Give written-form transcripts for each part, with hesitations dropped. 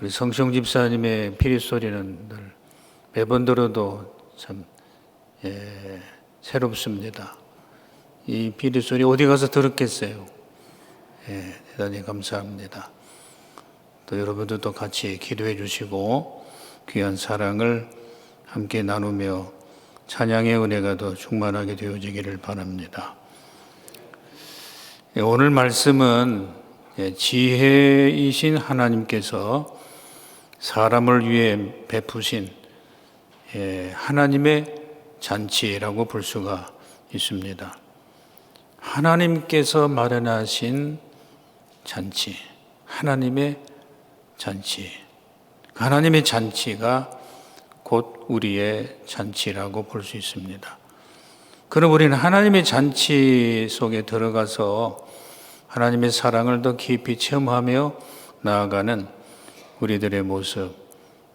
우리 성시용 집사님의 피리 소리는 늘 매번 들어도 참 새롭습니다. 이 피리 소리 어디 가서 들었겠어요? 대단히 감사합니다. 또 여러분들도 같이 기도해 주시고 귀한 사랑을 함께 나누며 찬양의 은혜가 더 충만하게 되어지기를 바랍니다. 오늘 말씀은 지혜이신 하나님께서 사람을 위해 베푸신 하나님의 잔치라고 볼 수가 있습니다. 하나님께서 마련하신 잔치, 하나님의 잔치. 하나님의 잔치가 곧 우리의 잔치라고 볼 수 있습니다. 그럼 우리는 하나님의 잔치 속에 들어가서 하나님의 사랑을 더 깊이 체험하며 나아가는 우리들의 모습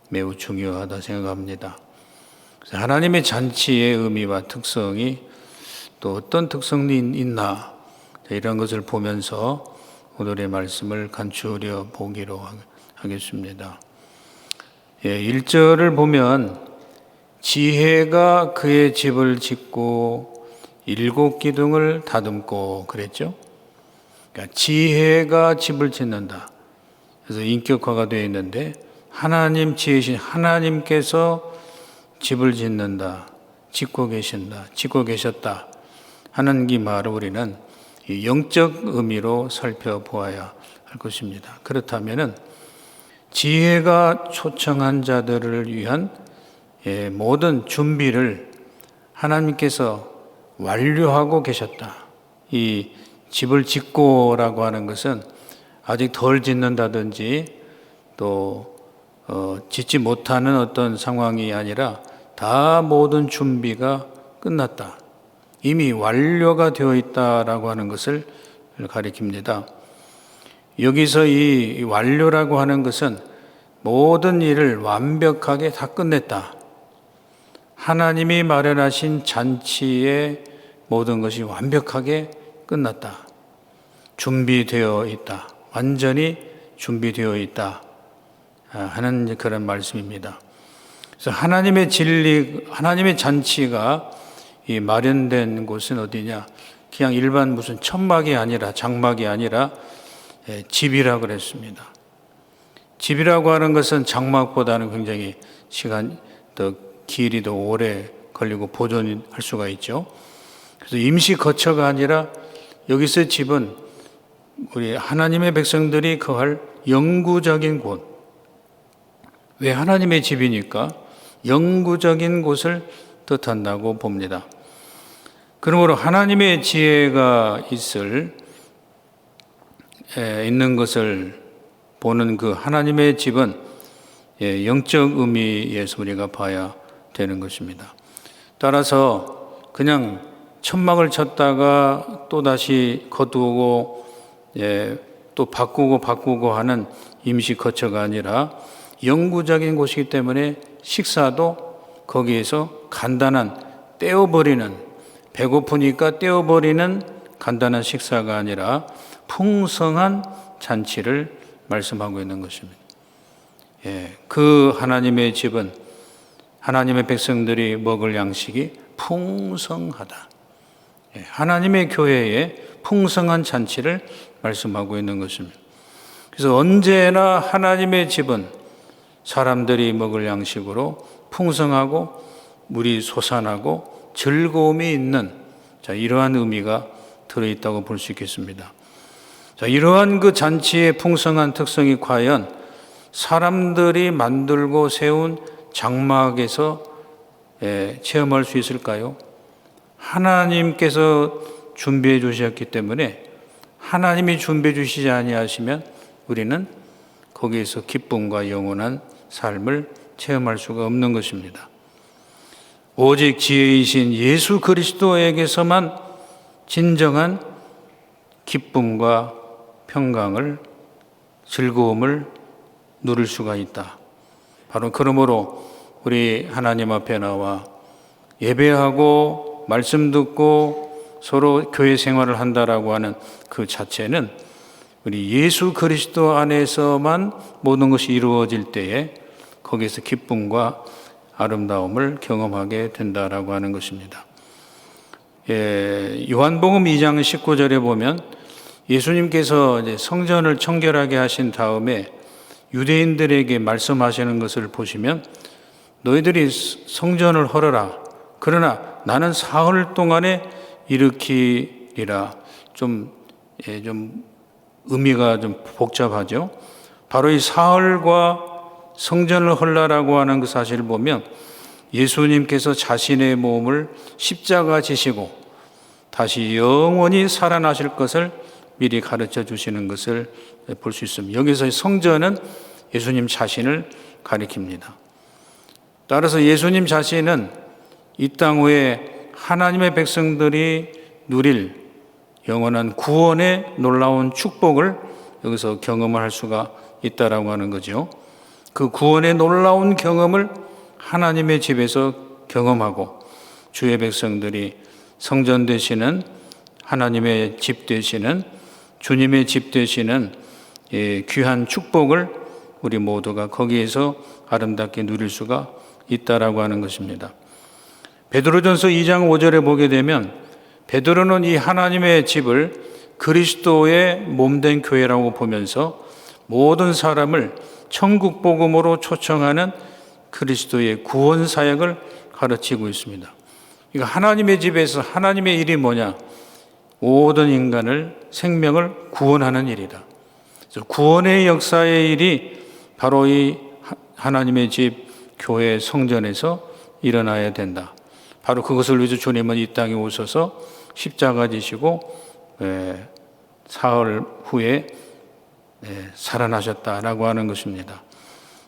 매우 중요하다 생각합니다. 하나님의 잔치의 의미와 특성이 또 어떤 특성이 있나 이런 것을 보면서 오늘의 말씀을 간추려 보기로 하겠습니다. 1절을 보면 지혜가 그의 집을 짓고 7 기둥을 다듬고 그랬죠. 그러니까 지혜가 집을 짓는다. 그래서 인격화가 되어 있는데 하나님 지혜신 하나님께서 집을 짓는다, 짓고 계신다, 짓고 계셨다 하는 이 말을 우리는 영적 의미로 살펴보아야 할 것입니다. 그렇다면은 지혜가 초청한 자들을 위한 모든 준비를 하나님께서 완료하고 계셨다. 이 집을 짓고라고 하는 것은 아직 덜 짓는다든지 또 짓지 못하는 어떤 상황이 아니라 다 모든 준비가 끝났다. 이미 완료가 되어 있다라고 하는 것을 가리킵니다. 여기서 이 완료라고 하는 것은 모든 일을 완벽하게 다 끝냈다. 하나님이 마련하신 잔치의 모든 것이 완벽하게 끝났다. 준비되어 있다. 완전히 준비되어 있다. 하는 그런 말씀입니다. 그래서 하나님의 진리, 하나님의 잔치가 이 마련된 곳은 어디냐? 그냥 일반 무슨 천막이 아니라 장막이 아니라 집이라고 그랬습니다. 집이라고 하는 것은 장막보다는 굉장히 시간 더 길이도 오래 걸리고 보존할 수가 있죠. 그래서 임시 거처가 아니라 여기서 집은 우리 하나님의 백성들이 거할 영구적인 곳. 왜 하나님의 집이니까 영구적인 곳을 뜻한다고 봅니다. 그러므로 하나님의 지혜가 있는 것을 보는 그 하나님의 집은 영적 의미에서 우리가 봐야 되는 것입니다. 따라서 그냥 천막을 쳤다가 또 다시 거두고 또 바꾸고 하는 임시 거처가 아니라 영구적인 곳이기 때문에 식사도 거기에서 간단한 떼어버리는, 배고프니까 떼어버리는 간단한 식사가 아니라 풍성한 잔치를 말씀하고 있는 것입니다. 그 하나님의 집은 하나님의 백성들이 먹을 양식이 풍성하다. 하나님의 교회에 풍성한 잔치를 말씀하고 있는 것입니다. 그래서 언제나 하나님의 집은 사람들이 먹을 양식으로 풍성하고 물이 솟아나고 즐거움이 있는 이러한 의미가 들어있다고 볼 수 있겠습니다. 이러한 그 잔치의 풍성한 특성이 과연 사람들이 만들고 세운 장막에서 체험할 수 있을까요? 하나님께서 준비해 주셨기 때문에 하나님이 준비해 주시지 아니하시면 우리는 거기에서 기쁨과 영원한 삶을 체험할 수가 없는 것입니다. 오직 지혜이신 예수 그리스도에게서만 진정한 기쁨과 평강을, 즐거움을 누릴 수가 있다. 바로 그러므로 우리 하나님 앞에 나와 예배하고 말씀 듣고 서로 교회 생활을 한다라고 하는 그 자체는 우리 예수 그리스도 안에서만 모든 것이 이루어질 때에 거기에서 기쁨과 아름다움을 경험하게 된다라고 하는 것입니다. 요한복음 2장 19절에 보면 예수님께서 이제 성전을 청결하게 하신 다음에 유대인들에게 말씀하시는 것을 보시면 너희들이 성전을 헐어라. 그러나 나는 사흘 동안에 일으키리라. 좀 의미가 좀 복잡하죠. 바로 이 사흘과 성전을 헐라라고 하는 그 사실을 보면 예수님께서 자신의 몸을 십자가 지시고 다시 영원히 살아나실 것을 미리 가르쳐 주시는 것을 볼 수 있습니다. 여기서 성전은 예수님 자신을 가리킵니다. 따라서 예수님 자신은 이 땅 후에 하나님의 백성들이 누릴 영원한 구원의 놀라운 축복을 여기서 경험을 할 수가 있다라고 하는 거죠. 그 구원의 놀라운 경험을 하나님의 집에서 경험하고 주의 백성들이 성전 되시는 하나님의 집 되시는 주님의 집 되시는 귀한 축복을 우리 모두가 거기에서 아름답게 누릴 수가 있다라고 하는 것입니다. 베드로전서 2장 5절에 보게 되면 베드로는 이 하나님의 집을 그리스도의 몸된 교회라고 보면서 모든 사람을 천국 복음으로 초청하는 그리스도의 구원 사역을 가르치고 있습니다. 그러니까 하나님의 집에서 하나님의 일이 뭐냐? 모든 인간을 생명을 구원하는 일이다. 그래서 구원의 역사의 일이 바로 이 하나님의 집 교회 성전에서 일어나야 된다. 바로 그것을 위해서 주님은 이 땅에 오셔서 십자가 지시고 사흘 후에 살아나셨다라고 하는 것입니다.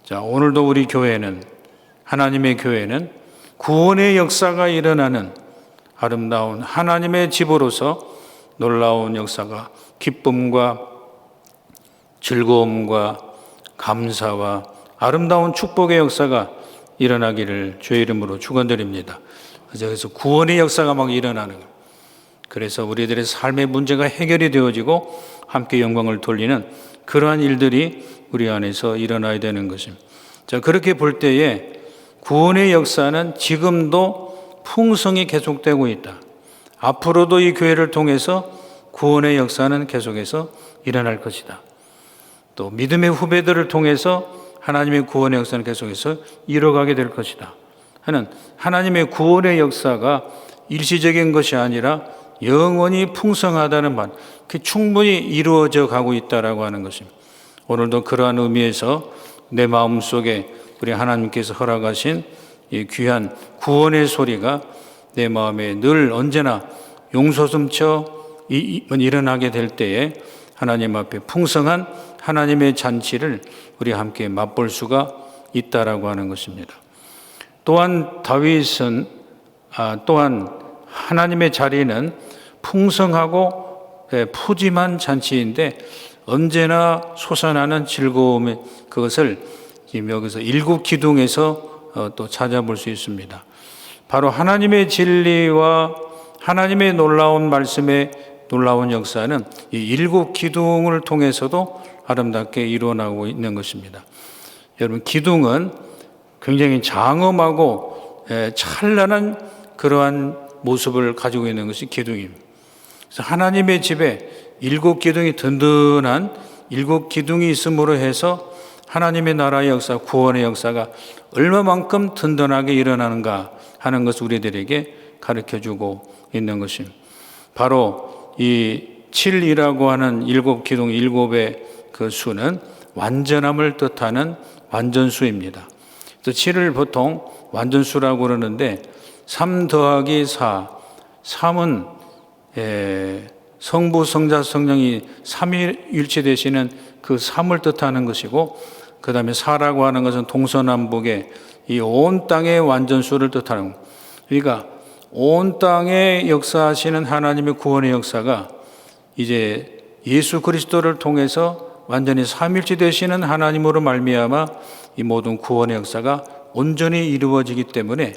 자, 오늘도 우리 교회는 하나님의 교회는 구원의 역사가 일어나는 아름다운 하나님의 집으로서 놀라운 역사가 기쁨과 즐거움과 감사와 아름다운 축복의 역사가 일어나기를 주의 이름으로 축원드립니다. 그래서 구원의 역사가 막 일어나는 거예요. 그래서 우리들의 삶의 문제가 해결이 되어지고 함께 영광을 돌리는 그러한 일들이 우리 안에서 일어나야 되는 것입니다. 자, 그렇게 볼 때에 구원의 역사는 지금도 풍성히 계속되고 있다. 앞으로도 이 교회를 통해서 구원의 역사는 계속해서 일어날 것이다. 또 믿음의 후배들을 통해서 하나님의 구원의 역사는 계속해서 이뤄가게 될 것이다 하는 하나님의 구원의 역사가 일시적인 것이 아니라 영원히 풍성하다는 말, 그 충분히 이루어져 가고 있다라고 하는 것입니다. 오늘도 그러한 의미에서 내 마음속에 우리 하나님께서 허락하신 이 귀한 구원의 소리가 내 마음에 늘 언제나 용솟음쳐 일어나게 될 때에 하나님 앞에 풍성한 하나님의 잔치를 우리 함께 맛볼 수가 있다라고 하는 것입니다. 또한 다윗은 또한 하나님의 자리는 풍성하고 푸짐한 잔치인데 언제나 솟아나는 즐거움의 그것을 지금 여기서 일곱 기둥에서 또 찾아볼 수 있습니다. 바로 하나님의 진리와 하나님의 놀라운 말씀의 놀라운 역사는 이 일곱 기둥을 통해서도 아름답게 이루어나고 있는 것입니다. 여러분, 기둥은 굉장히 장엄하고 찬란한 그러한 모습을 가지고 있는 것이 기둥입니다. 그래서 하나님의 집에 일곱 기둥이 든든한 일곱 기둥이 있음으로 해서 하나님의 나라의 역사, 구원의 역사가 얼마만큼 든든하게 일어나는가 하는 것을 우리들에게 가르쳐주고 있는 것입니다. 바로 이 7이라고 하는 일곱 기둥, 일곱의 그 수는 완전함을 뜻하는 완전수입니다. 그래서 7을 보통 완전수라고 그러는데 3 더하기 4, 3은 성부, 성자, 성령이 삼위일체 되시는 그 3을 뜻하는 것이고, 그 다음에 4라고 하는 것은 동서남북의 이 온 땅의 완전수를 뜻하는 것. 그러니까 온 땅에 역사하시는 하나님의 구원의 역사가 이제 예수 그리스도를 통해서 완전히 삼위일체 되시는 하나님으로 말미암아 이 모든 구원의 역사가 온전히 이루어지기 때문에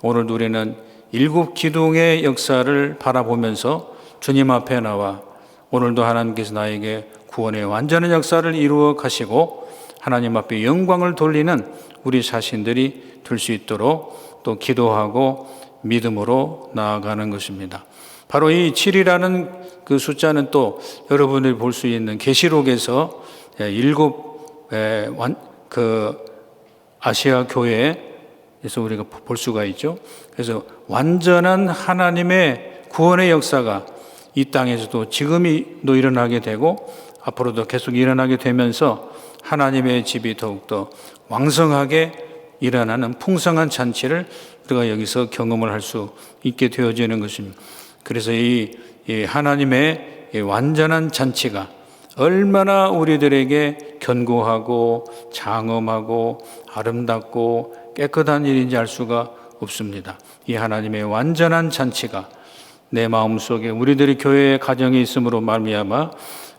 오늘도 우리는 일곱 기둥의 역사를 바라보면서 주님 앞에 나와 오늘도 하나님께서 나에게 구원의 완전한 역사를 이루어 가시고 하나님 앞에 영광을 돌리는 우리 자신들이 될 수 있도록 또 기도하고 믿음으로 나아가는 것입니다. 바로 이 7이라는 그 숫자는 또 여러분들이 볼 수 있는 계시록에서 7 아시아 교회에서 우리가 볼 수가 있죠. 그래서 완전한 하나님의 구원의 역사가 이 땅에서도 지금도 일어나게 되고 앞으로도 계속 일어나게 되면서 하나님의 집이 더욱더 왕성하게 일어나는 풍성한 잔치를 우리가 여기서 경험을 할 수 있게 되어지는 것입니다. 그래서 이 하나님의 완전한 잔치가 얼마나 우리들에게 견고하고 장엄하고 아름답고 깨끗한 일인지 알 수가 없습니다. 이 하나님의 완전한 잔치가 내 마음속에 우리들이 교회의 가정에 있음으로 말미암아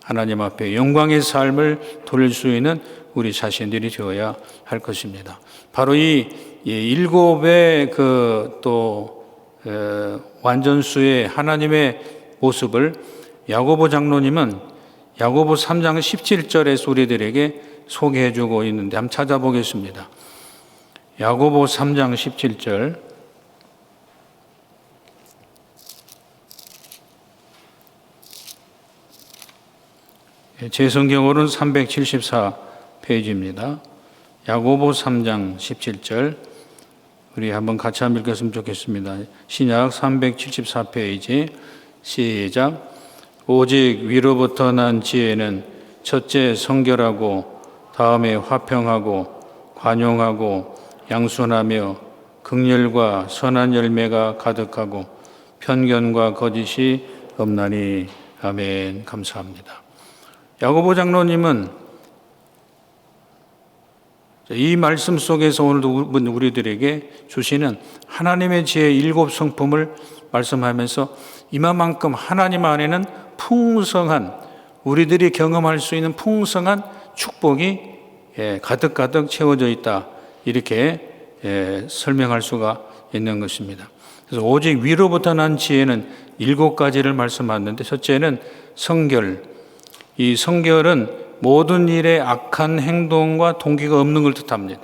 하나님 앞에 영광의 삶을 돌릴 수 있는 우리 자신들이 되어야 할 것입니다. 바로 이 7의 완전수의 하나님의 모습을 야고보 장로님은 야고보 3장 17절에서 우리들에게 소개해주고 있는데 한번 찾아보겠습니다. 야고보 3장 17절. 제 성경으로는 374페이지입니다. 야고보 3장 17절. 우리 한번 같이 한번 읽었으면 좋겠습니다. 신약 374페이지 시작. 오직 위로부터 난 지혜는 첫째 성결하고 다음에 화평하고 관용하고 양순하며 긍휼과 선한 열매가 가득하고 편견과 거짓이 없나니. 아멘. 감사합니다. 야고보 장로님은 이 말씀 속에서 오늘도 우리들에게 주시는 하나님의 지혜의 7 성품을 말씀하면서 이만큼 하나님 안에는 풍성한, 우리들이 경험할 수 있는 풍성한 축복이 가득가득 채워져 있다, 이렇게 설명할 수가 있는 것입니다. 그래서 오직 위로부터 난 지혜는 7가지를 말씀하는데, 첫째는 성결. 이 성결은 모든 일에 악한 행동과 동기가 없는 걸 뜻합니다.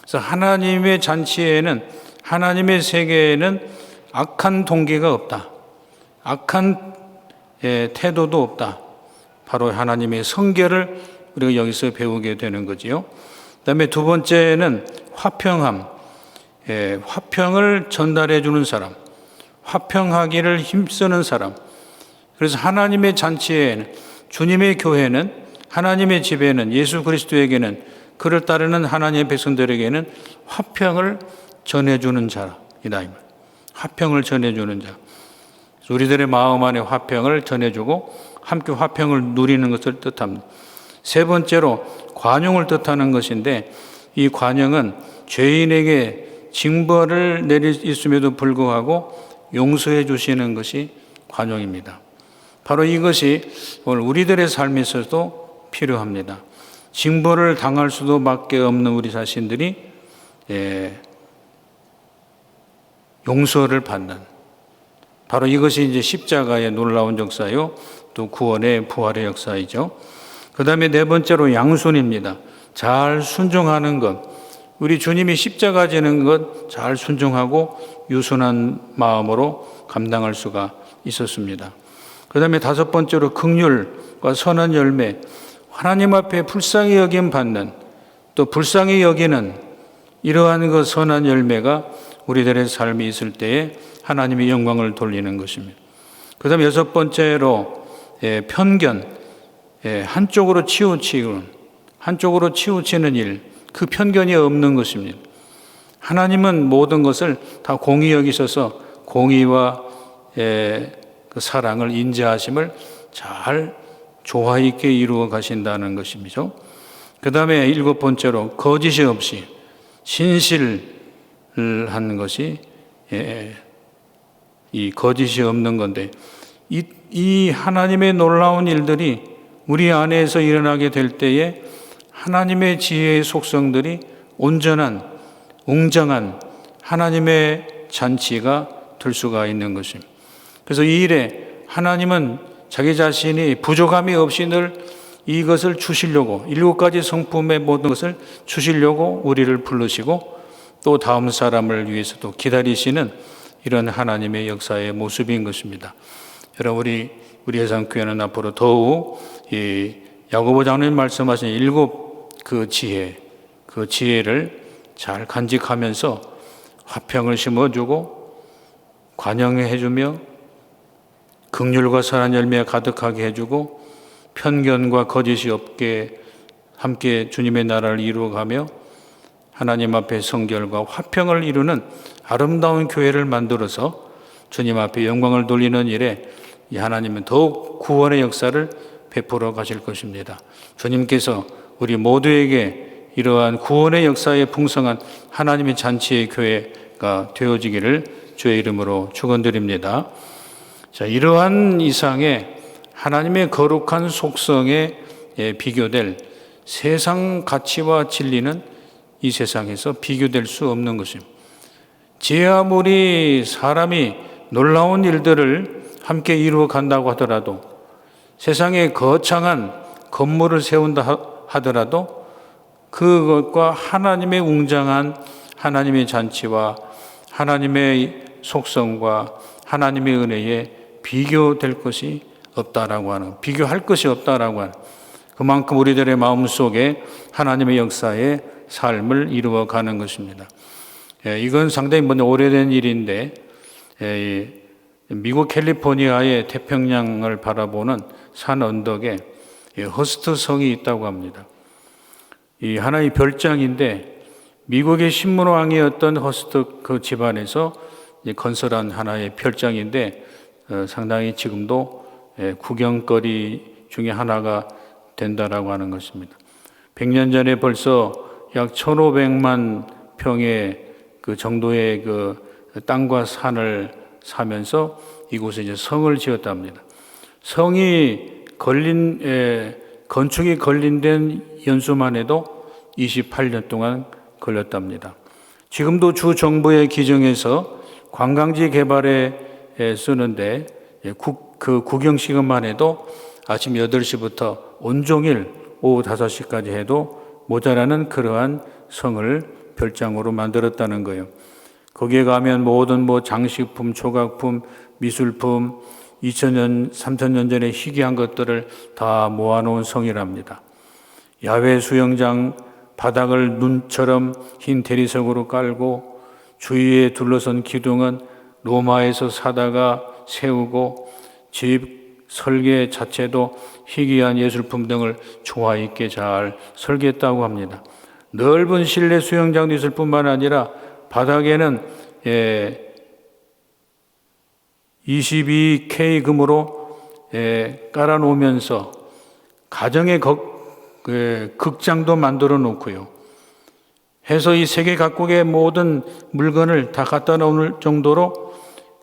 그래서 하나님의 잔치에는, 하나님의 세계에는 악한 동기가 없다, 악한 태도도 없다. 바로 하나님의 성결을 우리가 여기서 배우게 되는 거지요. 그다음에 두 번째는 화평함. 화평을 전달해 주는 사람, 화평하기를 힘쓰는 사람. 그래서 하나님의 잔치에는, 주님의 교회는, 하나님의 집에는, 예수 그리스도에게는, 그를 따르는 하나님의 백성들에게는 화평을 전해주는 자이다. 화평을 전해주는 자. 우리들의 마음 안에 화평을 전해주고 함께 화평을 누리는 것을 뜻합니다. 세 번째로 관용을 뜻하는 것인데, 이 관용은 죄인에게 징벌을 내리있음에도 불구하고 용서해 주시는 것이 관용입니다. 바로 이것이 오늘 우리들의 삶에 있어서도 필요합니다. 징벌을 당할 수도 밖에 없는 우리 자신들이 용서를 받는, 바로 이것이 이제 십자가의 놀라운 역사요, 또 구원의 부활의 역사이죠. 그 다음에 네 번째로 양순입니다. 잘 순종하는 것. 우리 주님이 십자가 지는 것 잘 순종하고 유순한 마음으로 감당할 수가 있었습니다. 그 다음에 다섯 번째로 긍휼과 선한 열매. 하나님 앞에 불쌍히 여김 받는, 또 불쌍히 여기는 이러한 그 선한 열매가 우리들의 삶이 있을 때에 하나님의 영광을 돌리는 것입니다. 그 다음에 여섯 번째로 편견, 한쪽으로 치우치는 일, 그 편견이 없는 것입니다. 하나님은 모든 것을 다 공의 여기셔서 공의와 그 사랑을, 인자하심을 잘 조화 있게 이루어 가신다는 것이죠. 그 다음에 일곱 번째로 거짓이 없이 신실한 것이, 이 거짓이 없는 건데, 이 하나님의 놀라운 일들이 우리 안에서 일어나게 될 때에 하나님의 지혜의 속성들이 온전한, 웅장한 하나님의 잔치가 될 수가 있는 것입니다. 그래서 이 일에 하나님은 자기 자신이 부족함이 없이 늘 이것을 주시려고 7가지 성품의 모든 것을 주시려고 우리를 부르시고 또 다음 사람을 위해서도 기다리시는 이런 하나님의 역사의 모습인 것입니다. 여러분 우리 예산교회는 앞으로 더욱 이 야고보 장로님 말씀하신 7 그 지혜를 잘 간직하면서 화평을 심어주고 관영해주며 긍휼과 선한 열매 가득하게 해주고 편견과 거짓이 없게 함께 주님의 나라를 이루어가며 하나님 앞에 성결과 화평을 이루는 아름다운 교회를 만들어서 주님 앞에 영광을 돌리는 일에 이 하나님은 더욱 구원의 역사를 베풀어 가실 것입니다. 주님께서 우리 모두에게 이러한 구원의 역사에 풍성한 하나님의 잔치의 교회가 되어지기를 주의 이름으로 축원드립니다. 자, 이러한 이상의 하나님의 거룩한 속성에 비교될 세상 가치와 진리는 이 세상에서 비교될 수 없는 것입니다. 제 아무리 사람이 놀라운 일들을 함께 이루어 간다고 하더라도 세상에 거창한 건물을 세운다 하더라도 그것과 하나님의 웅장한 하나님의 잔치와 하나님의 속성과 하나님의 은혜에 비교될 것이 없다라고 하는, 비교할 것이 없다라고 하는, 그만큼 우리들의 마음속에 하나님의 역사의 삶을 이루어가는 것입니다. 이건 상당히 오래된 일인데 미국 캘리포니아의 태평양을 바라보는 산 언덕에 허스트 성이 있다고 합니다. 이 하나의 별장인데 미국의 신문왕이었던 허스트 그 집안에서 건설한 하나의 별장인데 상당히 지금도 구경거리 중에 하나가 된다라고 하는 것입니다. 100년 전에 벌써 약 1,500만 평의 그 정도의 그 땅과 산을 사면서 이곳에 이제 성을 지었답니다. 성이 건축이 걸린된 연수만 해도 28년 동안 걸렸답니다. 지금도 주 정부의 기정에서 관광지 개발에 쓰는데 그 구경 시간만 해도 아침 8시부터 온종일 오후 5시까지 해도 모자라는 그러한 성을 별장으로 만들었다는 거예요. 거기에 가면 모든 장식품, 조각품, 미술품, 2000년, 3000년 전에 희귀한 것들을 다 모아놓은 성이랍니다. 야외 수영장 바닥을 눈처럼 흰 대리석으로 깔고 주위에 둘러선 기둥은 로마에서 사다가 세우고 집 설계 자체도 희귀한 예술품 등을 조화 있게 잘 설계했다고 합니다. 넓은 실내 수영장도 있을 뿐만 아니라 바닥에는 22K 금으로 깔아놓으면서 가정의 극장도 만들어 놓고요. 해서 이 세계 각국의 모든 물건을 다 갖다 놓을 정도로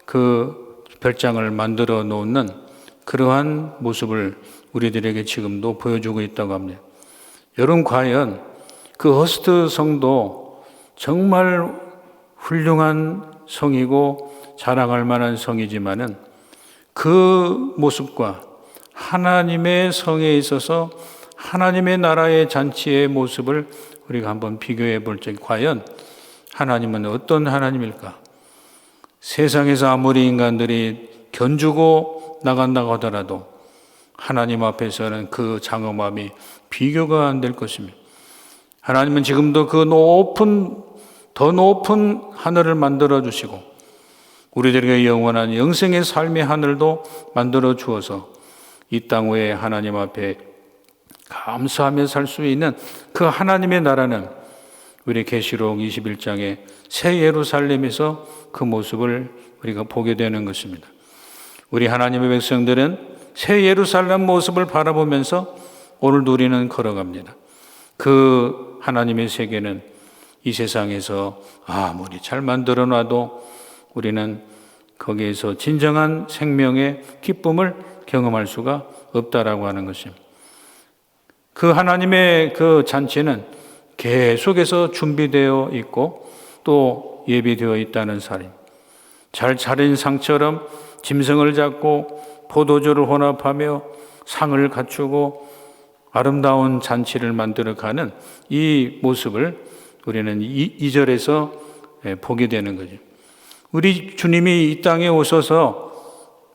그 별장을 만들어 놓는 그러한 모습을 우리들에게 지금도 보여주고 있다고 합니다. 여러분, 과연 그 허스트 성도 정말 훌륭한 성이고 자랑할 만한 성이지만은 그 모습과 하나님의 성에 있어서 하나님의 나라의 잔치의 모습을 우리가 한번 비교해 볼 적, 과연 하나님은 어떤 하나님일까? 세상에서 아무리 인간들이 견주고 나간다고 하더라도 하나님 앞에서는 그 장엄함이 비교가 안 될 것입니다. 하나님은 지금도 그 더 높은 하늘을 만들어 주시고 우리들에게 영원한 영생의 삶의 하늘도 만들어 주어서 이 땅 위에 하나님 앞에 감사하며 살 수 있는 그 하나님의 나라는 우리 계시록 21장의 새 예루살렘에서 그 모습을 우리가 보게 되는 것입니다. 우리 하나님의 백성들은 새 예루살렘 모습을 바라보면서 오늘도 우리는 걸어갑니다. 그 하나님의 세계는 이 세상에서 아무리 잘 만들어 놔도 우리는 거기에서 진정한 생명의 기쁨을 경험할 수가 없다라고 하는 것입니다. 그 하나님의 그 잔치는 계속해서 준비되어 있고 또 예비되어 있다는 사실. 잘 차린 상처럼 짐승을 잡고 포도주를 혼합하며 상을 갖추고 아름다운 잔치를 만들어가는 이 모습을 우리는 2절에서 보게 되는 거죠. 우리 주님이 이 땅에 오셔서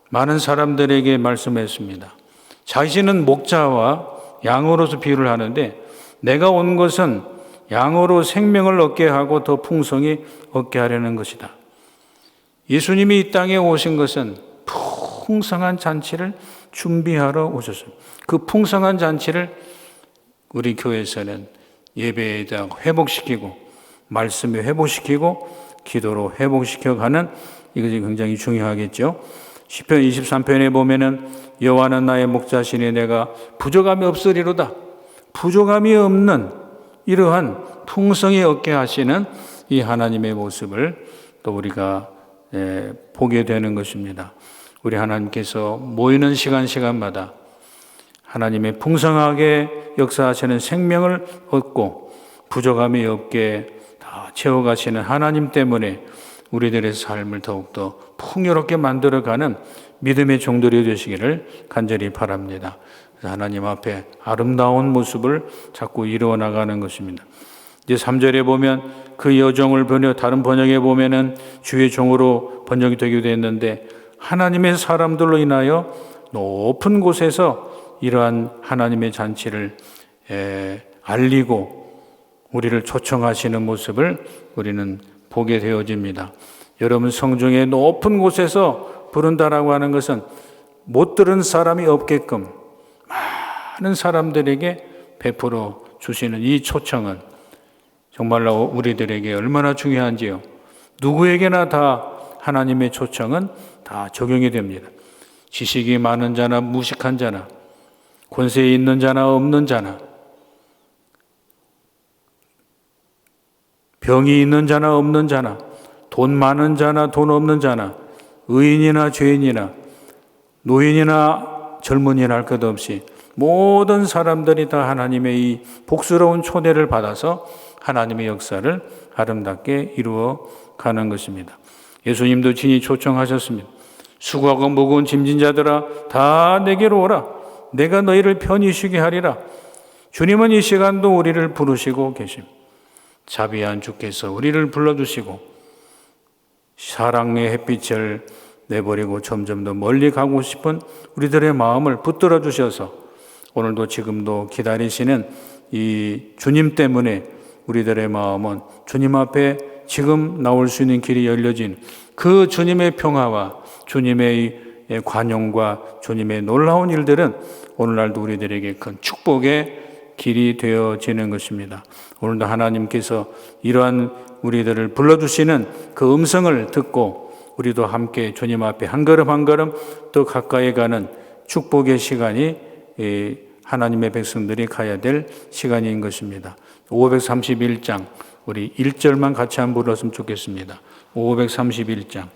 많은 사람들에게 말씀했습니다. 자신은 목자와 양으로서 비유를 하는데, 내가 온 것은 양으로 생명을 얻게 하고 더 풍성히 얻게 하려는 것이다. 예수님이 이 땅에 오신 것은 풍성한 잔치를 준비하러 오셨습니다. 그 풍성한 잔치를 우리 교회에서는 예배에다 회복시키고, 말씀에 회복시키고, 기도로 회복시켜가는, 이것이 굉장히 중요하겠죠. 시편 23편에 보면은 여호와는 나의 목자시니 내가 부족함이 없으리로다. 부족함이 없는 이러한 풍성히 얻게 하시는 이 하나님의 모습을 또 우리가 보게 되는 것입니다. 우리 하나님께서 모이는 시간마다 하나님의 풍성하게 역사하시는 생명을 얻고 부족함이 없게 다 채워가시는 하나님 때문에 우리들의 삶을 더욱더 풍요롭게 만들어가는 믿음의 종들이 되시기를 간절히 바랍니다. 하나님 앞에 아름다운 모습을 자꾸 이루어 나가는 것입니다. 이제 3절에 보면 그 여종을 다른 번역에 보면은 주의 종으로 번역이 되기도 했는데, 하나님의 사람들로 인하여 높은 곳에서 이러한 하나님의 잔치를 알리고 우리를 초청하시는 모습을 우리는 보게 되어집니다. 여러분, 성중의 높은 곳에서 부른다라고 하는 것은 못 들은 사람이 없게끔 많은 사람들에게 베풀어 주시는 이 초청은 정말로 우리들에게 얼마나 중요한지요. 누구에게나 다 하나님의 초청은 다 적용이 됩니다. 지식이 많은 자나 무식한 자나, 권세 있는 자나 없는 자나, 병이 있는 자나 없는 자나, 돈 많은 자나 돈 없는 자나, 의인이나 죄인이나 노인이나 젊은이나 할 것 없이 모든 사람들이 다 하나님의 이 복스러운 초대를 받아서 하나님의 역사를 아름답게 이루어 가는 것입니다. 예수님도 친히 초청하셨습니다. 수고하고 무거운 짐진 자들아 다 내게로 오라. 내가 너희를 편히 쉬게 하리라. 주님은 이 시간도 우리를 부르시고 계십니다. 자비한 주께서 우리를 불러주시고 사랑의 햇빛을 내버리고 점점 더 멀리 가고 싶은 우리들의 마음을 붙들어 주셔서 오늘도 지금도 기다리시는 이 주님 때문에 우리들의 마음은 주님 앞에 지금 나올 수 있는 길이 열려진 그 주님의 평화와 주님의 관용과 주님의 놀라운 일들은 오늘날도 우리들에게 큰 축복의 길이 되어지는 것입니다. 오늘도 하나님께서 이러한 우리들을 불러주시는 그 음성을 듣고 우리도 함께 주님 앞에 한 걸음 한 걸음 더 가까이 가는 축복의 시간이 하나님의 백성들이 가야 될 시간인 것입니다. 531장 우리 1절만 같이 한번 불렀으면 좋겠습니다. 531장.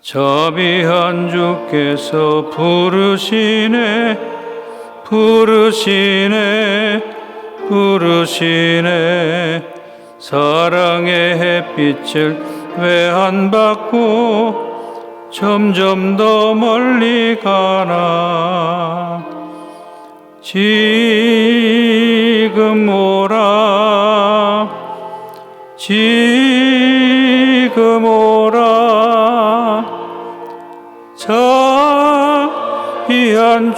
자비한 주께서 부르시네 사랑의 햇빛을 왜 안 받고 점점 더 멀리 가나. 지금 오라 자비한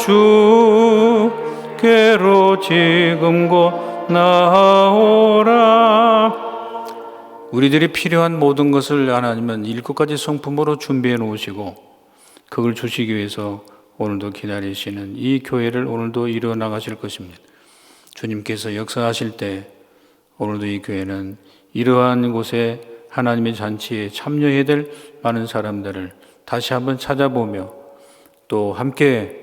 주께로 지금 곧 나아오라. 우리들이 필요한 모든 것을 하나님은 일곱가지 성품으로 준비해 놓으시고 그걸 주시기 위해서 오늘도 기다리시는 이 교회를 오늘도 이루어 나가실 것입니다. 주님께서 역사하실 때 오늘도 이 교회는 이러한 곳에 하나님의 잔치에 참여해야 될 많은 사람들을 다시 한번 찾아보며 또 함께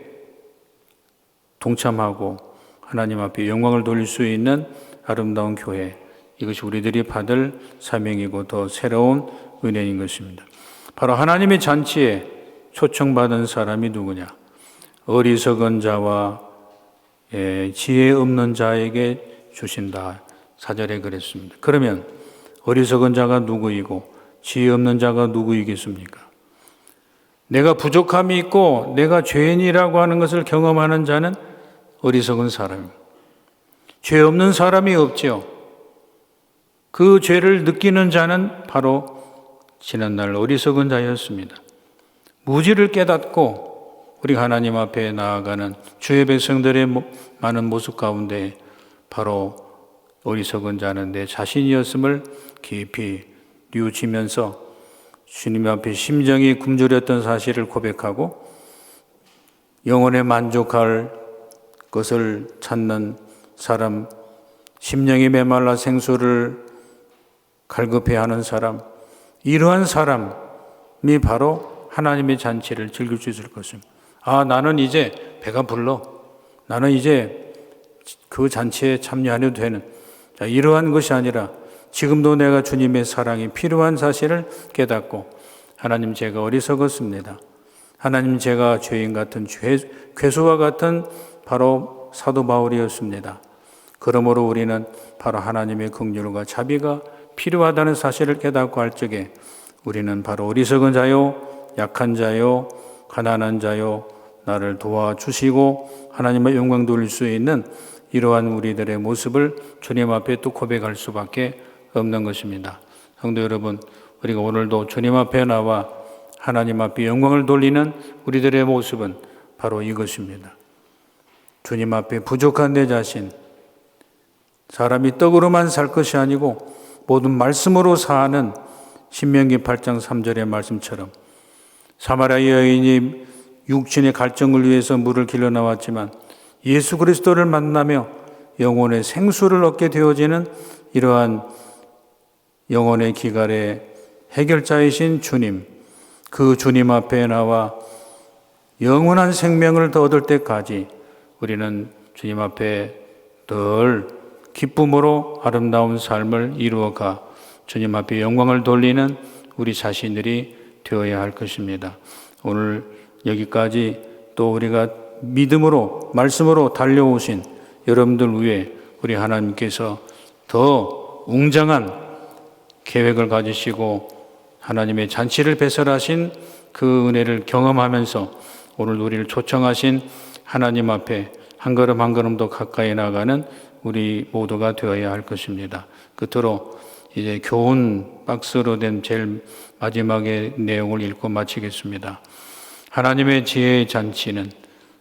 동참하고 하나님 앞에 영광을 돌릴 수 있는 아름다운 교회, 이것이 우리들이 받을 사명이고 더 새로운 은혜인 것입니다. 바로 하나님의 잔치에 초청받은 사람이 누구냐? 어리석은 자와 지혜 없는 자에게 주신다. 4절에 그랬습니다. 그러면 어리석은 자가 누구이고 지혜 없는 자가 누구이겠습니까? 내가 부족함이 있고 내가 죄인이라고 하는 것을 경험하는 자는 어리석은 사람입니다. 죄 없는 사람이 없죠. 그 죄를 느끼는 자는 바로 지난날 어리석은 자였습니다. 무지를 깨닫고 우리 하나님 앞에 나아가는 주의 백성들의 많은 모습 가운데 바로 어리석은 자는 내 자신이었음을 깊이 뉘우치면서 주님 앞에 심정이 굶주렸던 사실을 고백하고 영혼에 만족할 것을 찾는 사람, 심령이 메말라 생수를 갈급해하는 사람, 이러한 사람이 바로 하나님의 잔치를 즐길 수 있을 것입니다. 나는 이제 배가 불러. 나는 이제 그 잔치에 참여 안 해도 되는, 이러한 것이 아니라 지금도 내가 주님의 사랑이 필요한 사실을 깨닫고, 하나님, 제가 어리석었습니다. 하나님, 제가 죄인 같은 괴수와 같은 바로 사도 바울이었습니다. 그러므로 우리는 바로 하나님의 긍휼과 자비가 필요하다는 사실을 깨닫고 할 적에 우리는 바로 어리석은 자요, 약한 자요, 가난한 자요, 나를 도와주시고 하나님의 영광 돌릴 수 있는 이러한 우리들의 모습을 주님 앞에 또 고백할 수밖에 없는 것입니다. 성도 여러분, 우리가 오늘도 주님 앞에 나와 하나님 앞에 영광을 돌리는 우리들의 모습은 바로 이것입니다. 주님 앞에 부족한 내 자신, 사람이 떡으로만 살 것이 아니고 모든 말씀으로 사는 신명기 8장 3절의 말씀처럼 사마리아 여인이 육신의 갈증을 위해서 물을 길러 나왔지만 예수 그리스도를 만나며 영혼의 생수를 얻게 되어지는 이러한 영혼의 기갈의 해결자이신 주님, 그 주님 앞에 나와 영원한 생명을 더 얻을 때까지 우리는 주님 앞에 늘 기쁨으로 아름다운 삶을 이루어가 주님 앞에 영광을 돌리는 우리 자신들이 되어야 할 것입니다. 오늘 여기까지 또 우리가 믿음으로 말씀으로 달려오신 여러분들 위해 우리 하나님께서 더 웅장한 계획을 가지시고 하나님의 잔치를 배설하신 그 은혜를 경험하면서 오늘 우리를 초청하신 하나님 앞에 한 걸음 한 걸음 더 가까이 나가는 우리 모두가 되어야 할 것입니다. 끝으로 이제 교훈 박스로 된 제일 마지막의 내용을 읽고 마치겠습니다. 하나님의 지혜의 잔치는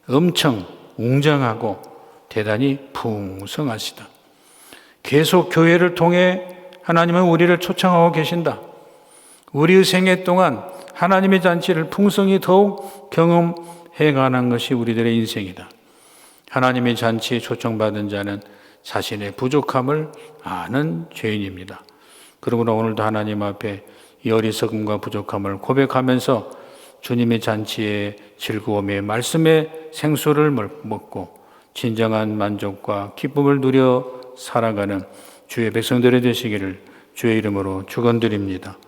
엄청 웅장하고 대단히 풍성하시다. 계속 교회를 통해 하나님은 우리를 초청하고 계신다. 우리의 생애 동안 하나님의 잔치를 풍성히 더욱 경험해가는 것이 우리들의 인생이다. 하나님의 잔치에 초청받은 자는 자신의 부족함을 아는 죄인입니다. 그러므로 오늘도 하나님 앞에 이 어리석음과 부족함을 고백하면서 주님의 잔치의 즐거움의 말씀의 생수를 먹고 진정한 만족과 기쁨을 누려 살아가는 주의 백성들이 되시기를 주의 이름으로 축원드립니다.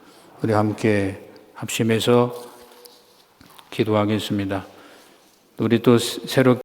우리 함께 합심해서 기도하겠습니다. 우리 또 새롭게